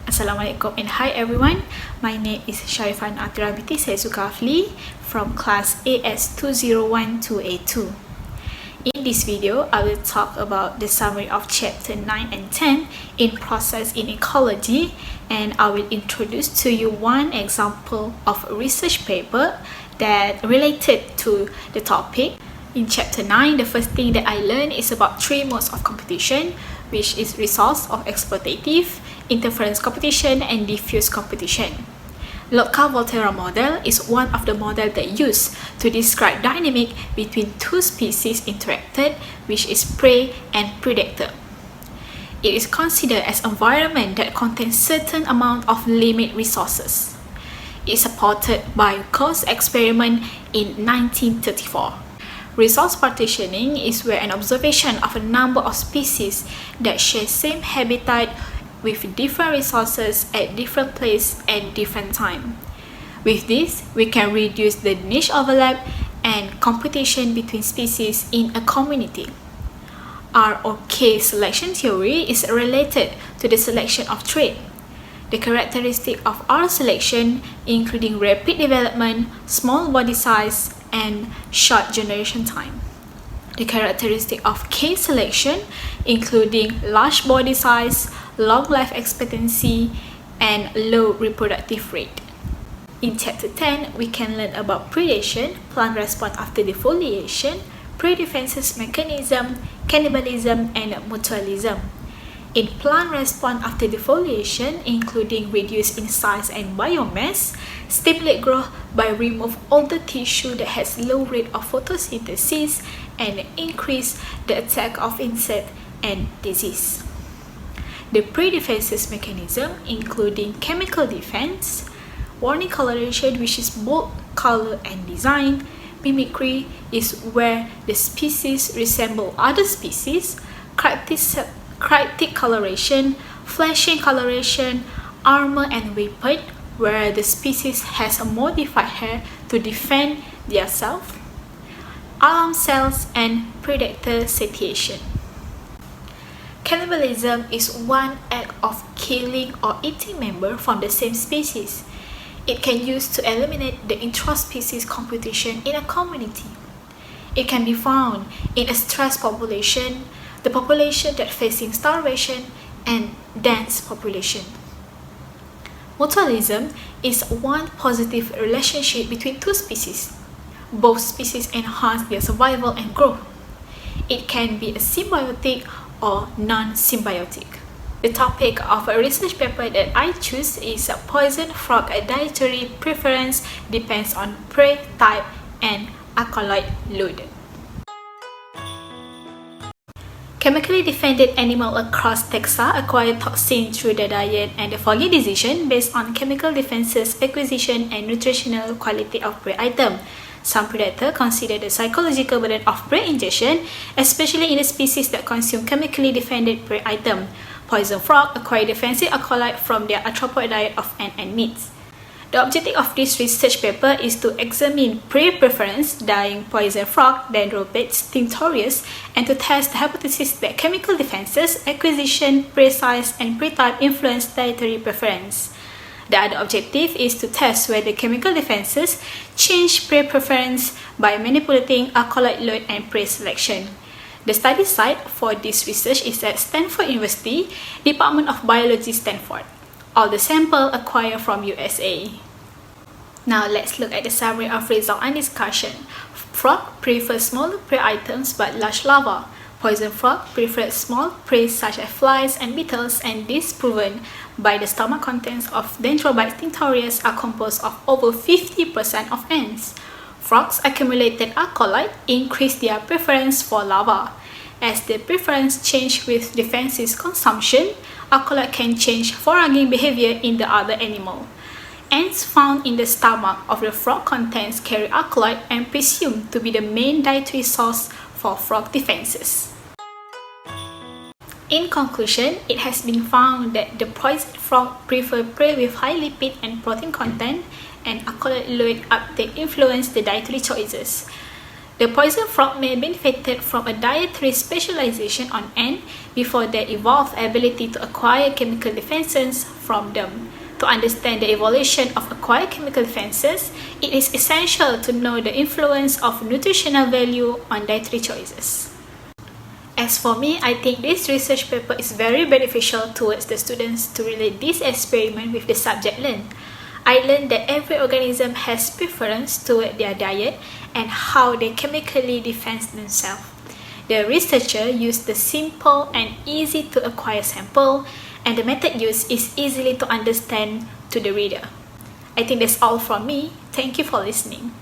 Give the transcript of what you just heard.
Assalamualaikum and hi everyone. My name is Sharifah Nur Athirah binti Syed Zulkafli from class AS201282. In this video, I will talk about the summary of chapter 9 and 10 in Process in Ecology, and I will introduce to you one example of a research paper that related to the topic. In chapter 9, the first thing that I learned is about three modes of competition, which is resource of exploitative, interference competition, and diffuse competition. Lotka-Volterra model is one of the models that used to describe dynamic between two species interacted, which is prey and predator. It is considered as an environment that contains certain amount of limit resources. It is supported by Coase experiment in 1934. Resource partitioning is where an observation of a number of species that share same habitat with different resources at different place and different time. With this, we can reduce the niche overlap and competition between species in a community. R or K selection theory is related to the selection of trait. The characteristic of R selection including rapid development, small body size, and short generation time. The characteristic of K selection including large body size, long life expectancy, and low reproductive rate. In chapter 10, we can learn about predation, plant response after defoliation, prey defenses mechanism, cannibalism, and mutualism. In plant response after defoliation, including reduce in size and biomass, stimulate growth by remove all the tissue that has low rate of photosynthesis, and increase the attack of insect and disease. The prey defenses mechanism, including chemical defense, warning coloration, which is bold color and design, mimicry is where the species resemble other species, cryptic coloration, flashing coloration, armor and weapon, where the species has a modified hair to defend themselves, alarm cells, and predator satiation. Cannibalism is one act of killing or eating member from the same species. It can use to eliminate the intra-species competition in a community. It can be found in a stressed population, the population that facing starvation, and dense population. Mutualism is one positive relationship between two species. Both species enhance their survival and growth. It can be a symbiotic or non-symbiotic. The topic of a research paper that I choose is poison frog dietary preference depends on prey type and acolyte load. Chemically defended animals across taxa acquire toxin through their diet and the following decision based on chemical defenses, acquisition, and nutritional quality of prey item. Some predators consider the psychological burden of prey ingestion, especially in the species that consume chemically defended prey item. Poison frog acquire defensive acolyte from their arthropod diet of ant and meats. The objective of this research paper is to examine prey preference, dying poison frog, Dendrobates tinctorius, and to test the hypothesis that chemical defenses, acquisition, prey size, and prey type influence dietary preference. The other objective is to test whether chemical defenses change prey preference by manipulating acolyte load and prey selection. The study site for this research is at Stanford University, Department of Biology, Stanford. All the sample acquired from USA. Now let's look at the summary of result and discussion. Frog prefers smaller prey items but large larvae. Poison frog prefers small prey such as flies and beetles, and this proven by the stomach contents of Dendrobates tinctorius are composed of over 50% of ants. Frogs accumulated acolyte increase their preference for larvae. As the preference change with defensive consumption, acolyte can change foraging behavior in the other animal. Ants found in the stomach of the frog contents carry acolyte and presumed to be the main dietary source for frog defenses. In conclusion, it has been found that the poison frog prefer prey with high lipid and protein content, and acolyte load uptake influence the dietary choices. The poison frogmen benefited from a dietary specialization on ant before they evolved ability to acquire chemical defenses from them. To understand the evolution of acquired chemical defenses, it is essential to know the influence of nutritional value on dietary choices. As for me, I think this research paper is very beneficial towards the students to relate this experiment with the subject learned. I learned that every organism has preference toward their diet and how they chemically defend themselves. The researcher used the simple and easy to acquire sample, and the method used is easily to understand to the reader. I think that's all from me. Thank you for listening.